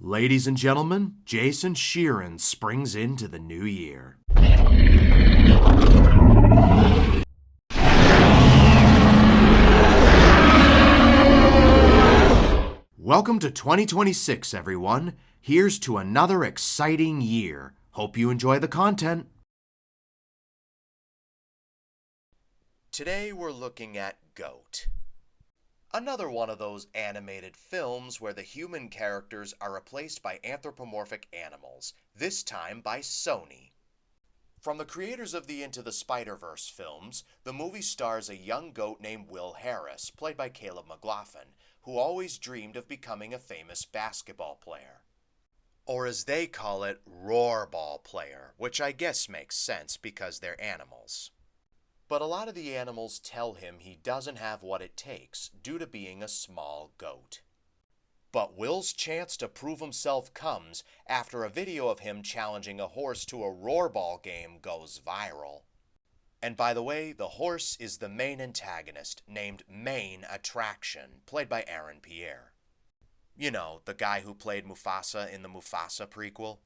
Ladies and gentlemen, Jason Sheeran springs into the new year. Welcome to 2026, everyone. Here's to another exciting year. Hope you enjoy the content. Today we're looking at Goat. Another one of those animated films where the human characters are replaced by anthropomorphic animals, this time by Sony. From the creators of the Into the Spider-Verse films, the movie stars a young goat named Will Harris, played by Caleb McLaughlin, who always dreamed of becoming a famous basketball player. Or as they call it, Roarball player, which I guess makes sense because they're animals. But a lot of the animals tell him he doesn't have what it takes due to being a small goat. But Will's chance to prove himself comes after a video of him challenging a horse to a Roarball game goes viral. And by the way, the horse is the main antagonist, named Main Attraction, played by Aaron Pierre. You know, the guy who played Mufasa in the Mufasa prequel.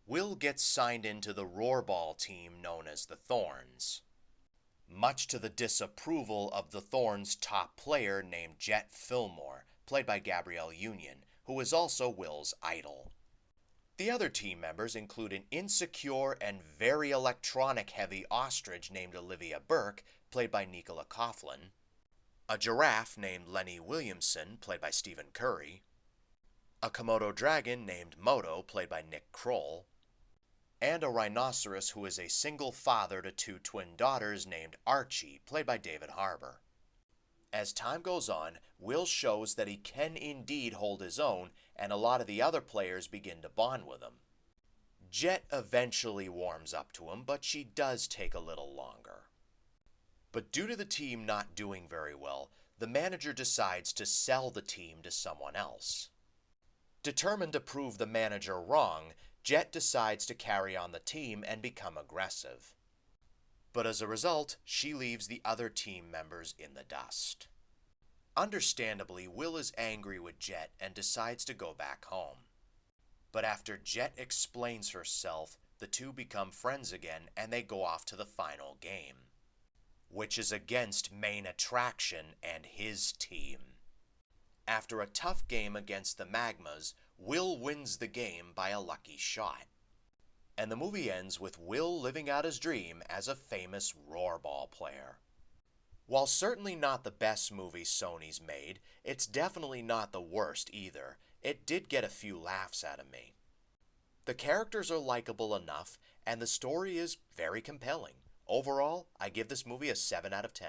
Will gets signed into the Roarball team known as the Thorns, much to the disapproval of the Thorns' top player named Jet Fillmore, played by Gabrielle Union, who is also Will's idol. The other team members include an insecure and very electronic-heavy ostrich named Olivia Burke, played by Nicola Coughlan, a giraffe named Lenny Williamson, played by Stephen Curry, a Komodo dragon named Moto, played by Nick Kroll, and a rhinoceros who is a single father to two twin daughters named Archie, played by David Harbour. As time goes on, Will shows that he can indeed hold his own, and a lot of the other players begin to bond with him. Jet eventually warms up to him, but she does take a little longer. But due to the team not doing very well, the manager decides to sell the team to someone else. Determined to prove the manager wrong, Jet decides to carry on the team and become aggressive. But as a result, she leaves the other team members in the dust. Understandably, Will is angry with Jet and decides to go back home. But after Jet explains herself, the two become friends again and they go off to the final game, which is against Main Attraction and his team. After a tough game against the Magmas, Will wins the game by a lucky shot. And the movie ends with Will living out his dream as a famous Roarball player. While certainly not the best movie Sony's made, it's definitely not the worst either. It did get a few laughs out of me. The characters are likable enough, and the story is very compelling. Overall, I give this movie a 7 out of 10.